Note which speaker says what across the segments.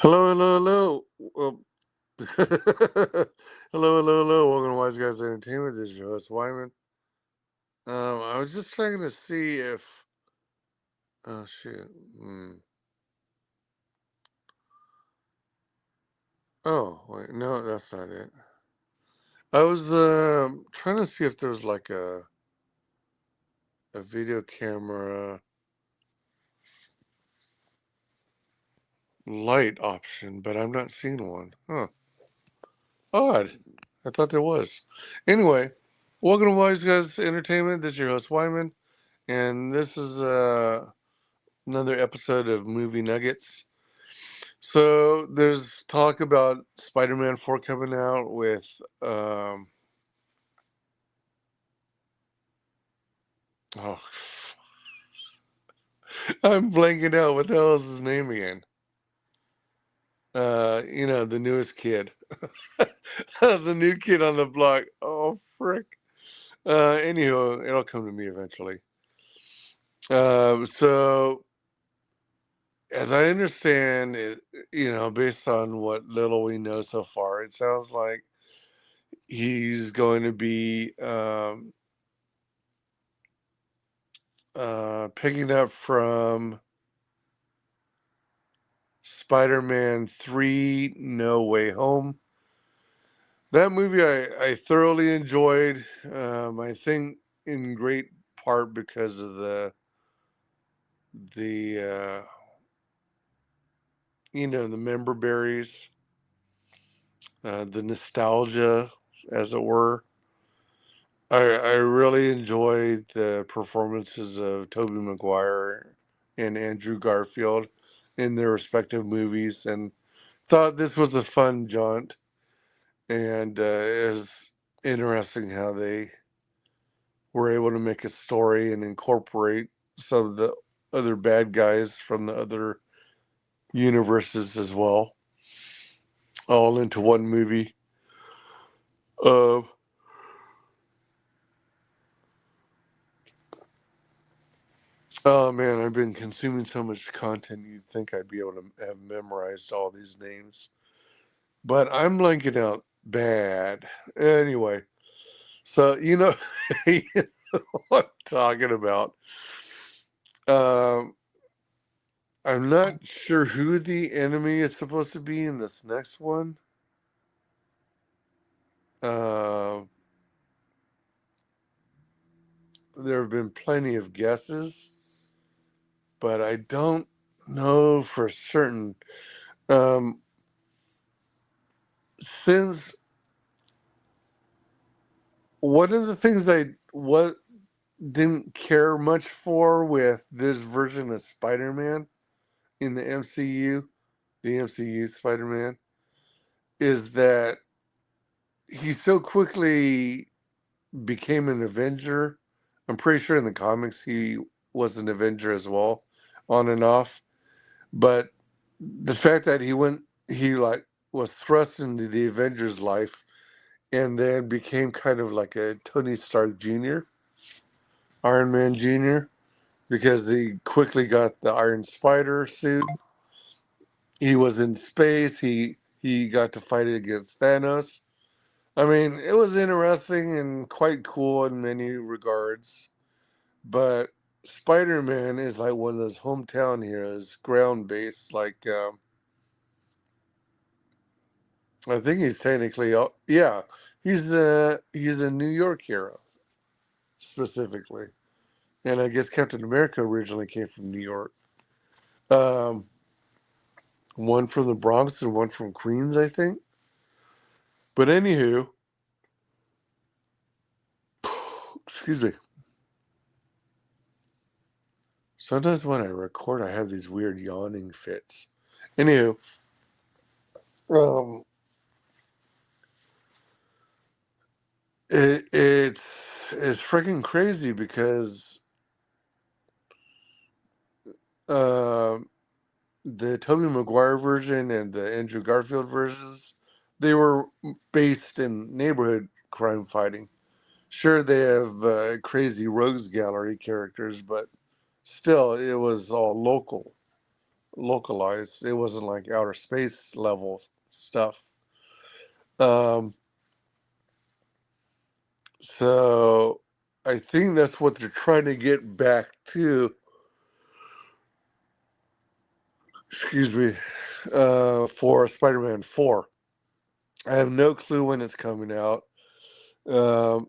Speaker 1: Hello, hello, hello. Hello, hello, hello. Welcome to WyzGyz Entertainment. This is your host, Wyman. I was just checking to see if. Oh, shoot. Oh, wait. No, that's not it. I was trying to see if there's like a video camera light option, but I'm not seeing one. Huh. Odd. I thought there was. Anyway, welcome to WyzGyz Entertainment. This is your host, Wyman. And this is another episode of MovieNuggets. So there's talk about Spider-Man 4 coming out with oh I'm blanking out. What the hell is his name again? The newest kid. The new kid on the block. Oh frick. Anywho, it'll come to me eventually. So as I understand it, based on what little we know so far, it sounds like he's going to be picking up from Spider-Man 3 No Way Home. That movie I thoroughly enjoyed. I think in great part because of the the member berries, the nostalgia, as it were. I really enjoyed the performances of Tobey Maguire and Andrew Garfield in their respective movies, and thought this was a fun jaunt, and is interesting how they were able to make a story and incorporate some of the other bad guys from the other universes as well, all into one movie. Uh, oh man, I've been consuming so much content, you'd think I'd be able to have memorized all these names. But I'm blanking out bad. Anyway, so you know what I'm talking about. Um, I'm not sure who the enemy is supposed to be in this next one. Uh, there have been plenty of guesses, but I don't know for certain. Um, since one of the things didn't care much for with this version of Spider-Man in the MCU, the MCU Spider-Man, is that he so quickly became an Avenger. I'm pretty sure in the comics he was an Avenger as well, on and off. But the fact that he like was thrust into the Avengers life and then became kind of like a Tony Stark Jr., Iron Man Jr., because he quickly got the Iron Spider suit. He was in space. He got to fight against Thanos. I mean, it was interesting and quite cool in many regards. But Spider-Man is like one of those hometown heroes, ground based. Like I think he's technically, yeah, he's a New York hero specifically, and I guess Captain America originally came from New York. Um, one from the Bronx and one from Queens, I think. But anywho, excuse me. Sometimes when I record, I have these weird yawning fits. Anywho, um, it's freaking crazy because um, the Tobey Maguire version and the Andrew Garfield versions, they were based in neighborhood crime fighting. Sure, they have crazy rogues gallery characters, but still, it was all local. localized. It wasn't like outer space level stuff. Um, so I think that's what they're trying to get back to. Excuse me, for Spider-Man 4. I have no clue when it's coming out. Um,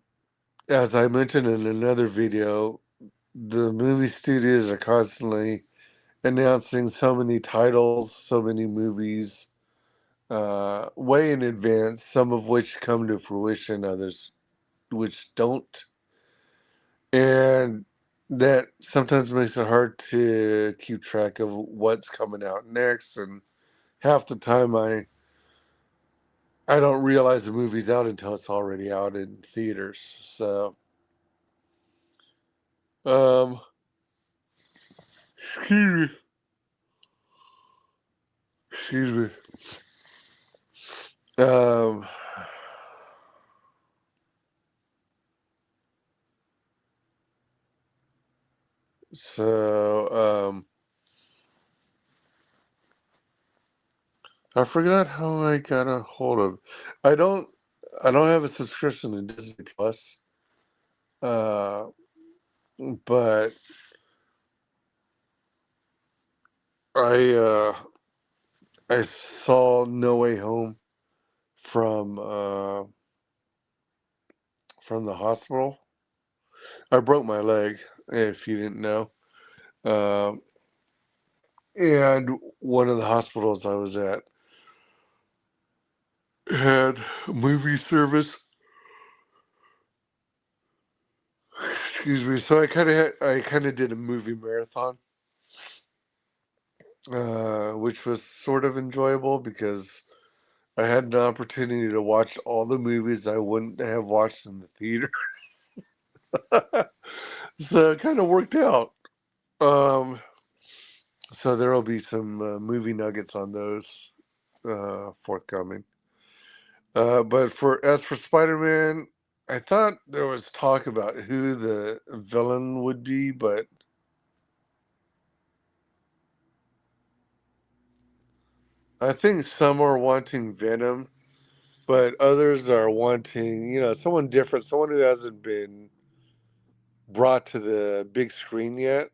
Speaker 1: as I mentioned in another video, the movie studios are constantly announcing so many titles, so many movies, way in advance, some of which come to fruition, others which don't. And that sometimes makes it hard to keep track of what's coming out next. And half the time I don't realize the movie's out until it's already out in theaters. So, um, excuse me. Excuse me. Um, so, I forgot how I got a hold of. I don't. I don't have a subscription to Disney Plus. Uh, but I uh, I saw No Way Home from the hospital. I broke my leg, if you didn't know. Um, and one of the hospitals I was at had movie service. Excuse me. So I kind of did a movie marathon, which was sort of enjoyable because I had an opportunity to watch all the movies I wouldn't have watched in the theater. So it kind of worked out. Um, so there will be some movie nuggets on those forthcoming. But as for Spider-Man, I thought there was talk about who the villain would be, but I think some are wanting Venom, but others are wanting, someone different, someone who hasn't been brought to the big screen yet,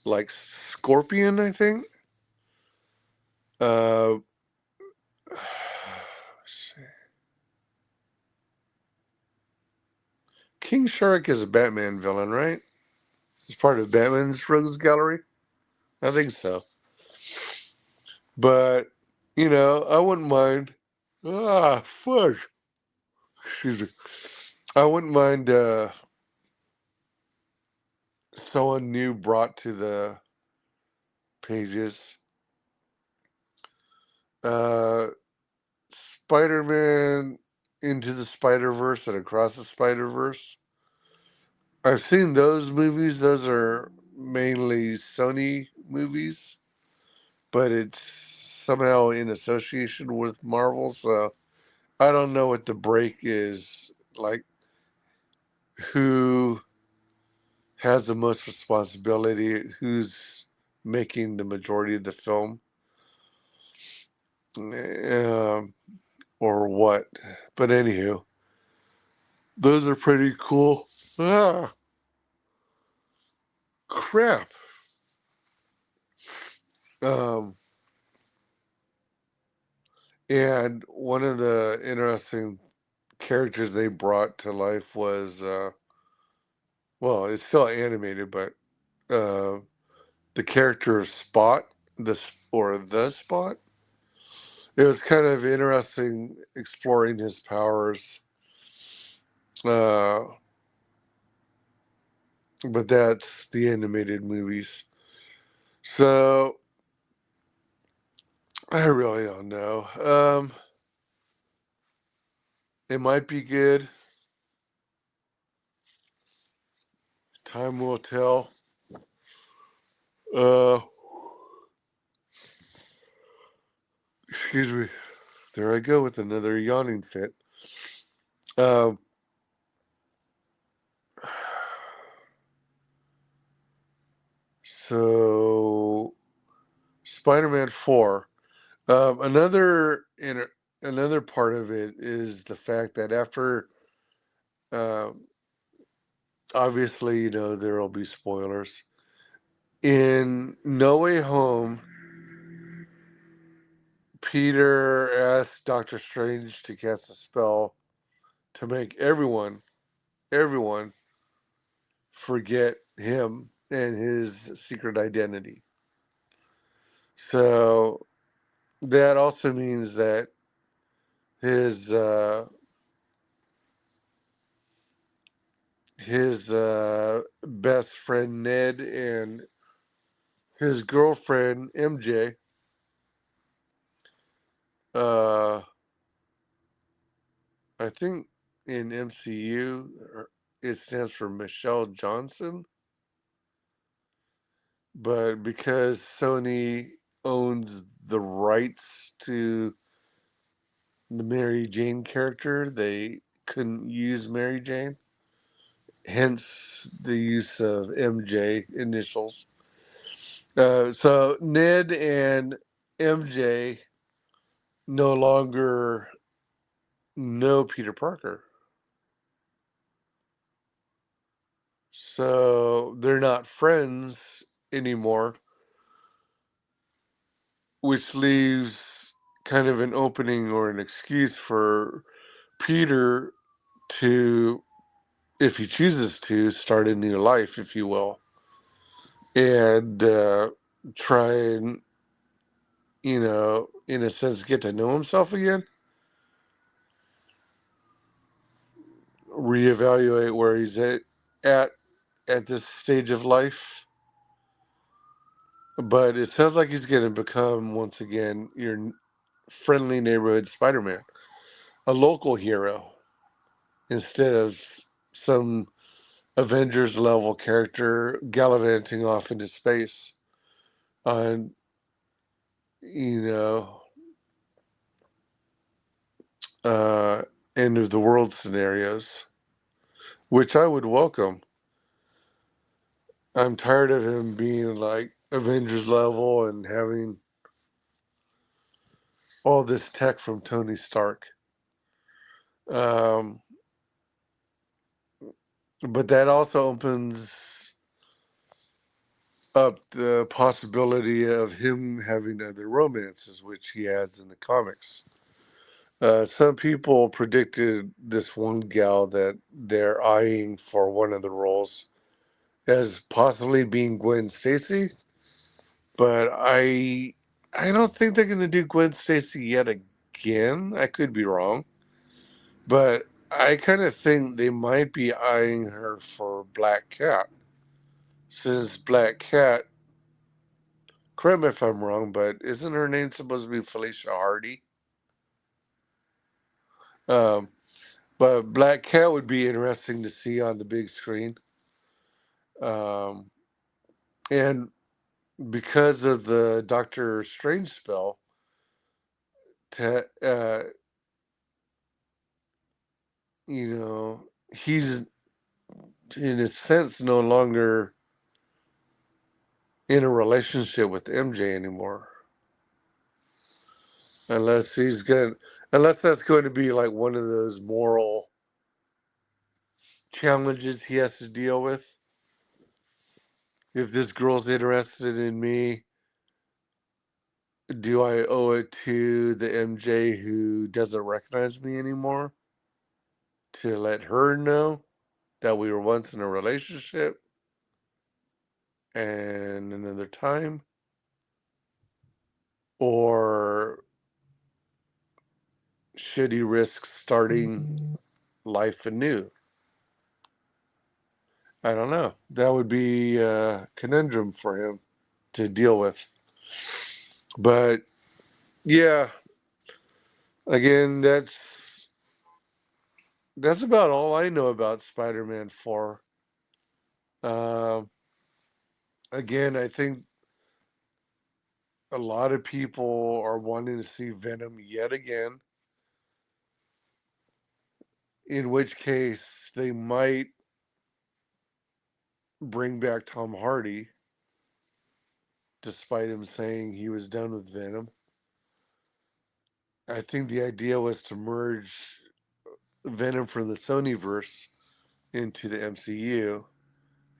Speaker 1: like Scorpion, I think. Uh, King Shark is a Batman villain, right? He's part of Batman's Rogues Gallery. I think so. But, I wouldn't mind. Fudge. Excuse me. I wouldn't mind someone new brought to the pages. Uh, Spider-Man Into the Spider-Verse and Across the Spider-Verse. I've seen those movies. Those are mainly Sony movies, but it's somehow in association with Marvel. So I don't know what the break is like. Who has the most responsibility? Who's making the majority of the film? Um, or what? But anywho, those are pretty cool. Ah, crap. Um, and one of the interesting characters they brought to life was, well, it's still animated, but uh, the character of Spot, the Spot. It was kind of interesting exploring his powers. Uh, but that's the animated movies. So I really don't know. It might be good. Time will tell. Uh, excuse me. There I go with another yawning fit. Um, so Spider-Man 4. Another part of it is the fact that after, um, obviously, there will be spoilers. In No Way Home, Peter asked Doctor Strange to cast a spell to make everyone forget him and his secret identity. So that also means that his best friend Ned and his girlfriend MJ, uh, I think in MCU it stands for Michelle Johnson, but because Sony owns the rights to the Mary Jane character, they couldn't use Mary Jane, hence the use of MJ initials. So Ned and MJ no longer know Peter Parker. So they're not friends anymore, which leaves kind of an opening or an excuse for Peter to, if he chooses to, start a new life, if you will, and try and, in a sense, get to know himself again, reevaluate where he's at at this stage of life. But it sounds like he's going to become, once again, your friendly neighborhood Spider-Man, a local hero, instead of some Avengers level character gallivanting off into space on, you know, uh, end of the world scenarios, which I would welcome. I'm tired of him being like Avengers level and having all this tech from Tony Stark. Um, but that also opens up the possibility of him having other romances, which he has in the comics. Some people predicted this one gal that they're eyeing for one of the roles as possibly being Gwen Stacy, but I don't think they're going to do Gwen Stacy yet again. I could be wrong, but I kind of think they might be eyeing her for Black Cat, since Black Cat, correct me if I'm wrong, but isn't her name supposed to be Felicia Hardy? Um, but Black Cat would be interesting to see on the big screen. Um, and because of the Doctor Strange spell, to, he's in a sense no longer in a relationship with MJ anymore, unless unless that's going to be like one of those moral challenges he has to deal with. If this girl's interested in me, do I owe it to the MJ who doesn't recognize me anymore to let her know that we were once in a relationship and another time? Or should he risk starting life anew? I don't know. That would be a conundrum for him to deal with. But yeah, again, that's about all I know about Spider-Man 4. Um, again, I think a lot of people are wanting to see Venom yet again, in which case they might bring back Tom Hardy despite him saying he was done with Venom. I think the idea was to merge Venom from the Sonyverse into the MCU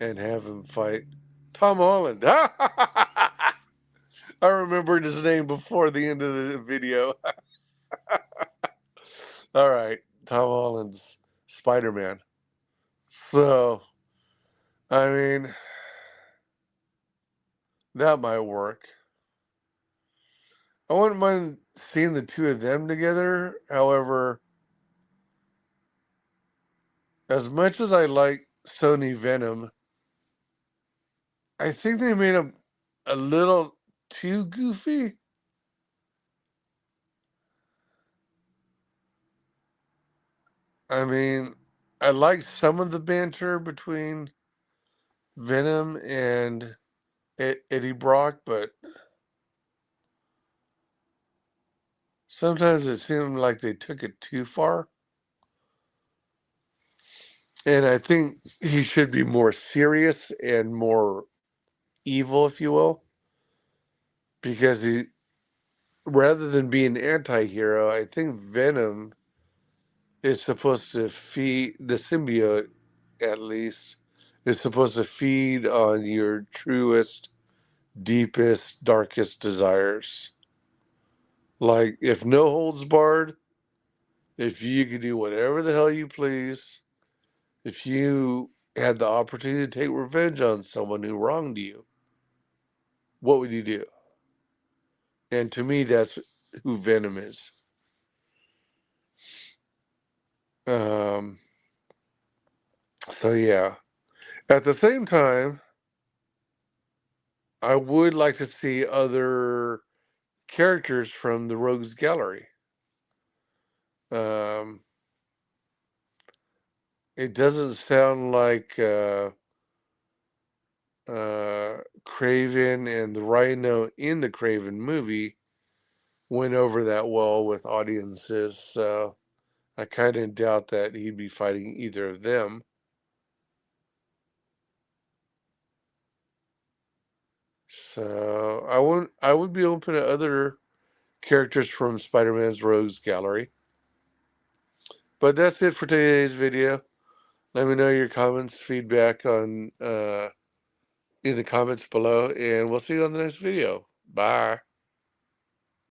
Speaker 1: and have him fight Tom Holland. I remembered his name before the end of the video. All right, Tom Holland's Spider-Man. So, I mean, that might work. I wouldn't mind seeing the two of them together. However, as much as I like Sony Venom, I think they made him a little too goofy. I mean, I like some of the banter between Venom and Eddie Brock, but sometimes it seemed like they took it too far. And I think he should be more serious and more evil, if you will, because he, rather than being an anti-hero, I think Venom is supposed to feed the symbiote, at least, is supposed to feed on your truest, deepest, darkest desires. Like, if no holds barred, if you could do whatever the hell you please, if you had the opportunity to take revenge on someone who wronged you, what would you do? And to me, that's who Venom is. Um, so yeah. At the same time, I would like to see other characters from the Rogues Gallery. Um, it doesn't sound like Craven and the Rhino in the Craven movie went over that well with audiences, so I kind of doubt that he'd be fighting either of them. So I would be open to other characters from Spider-Man's Rogues Gallery. But that's it for today's video. Let me know your comments, feedback on in the comments below, and we'll see you on the next video. Bye.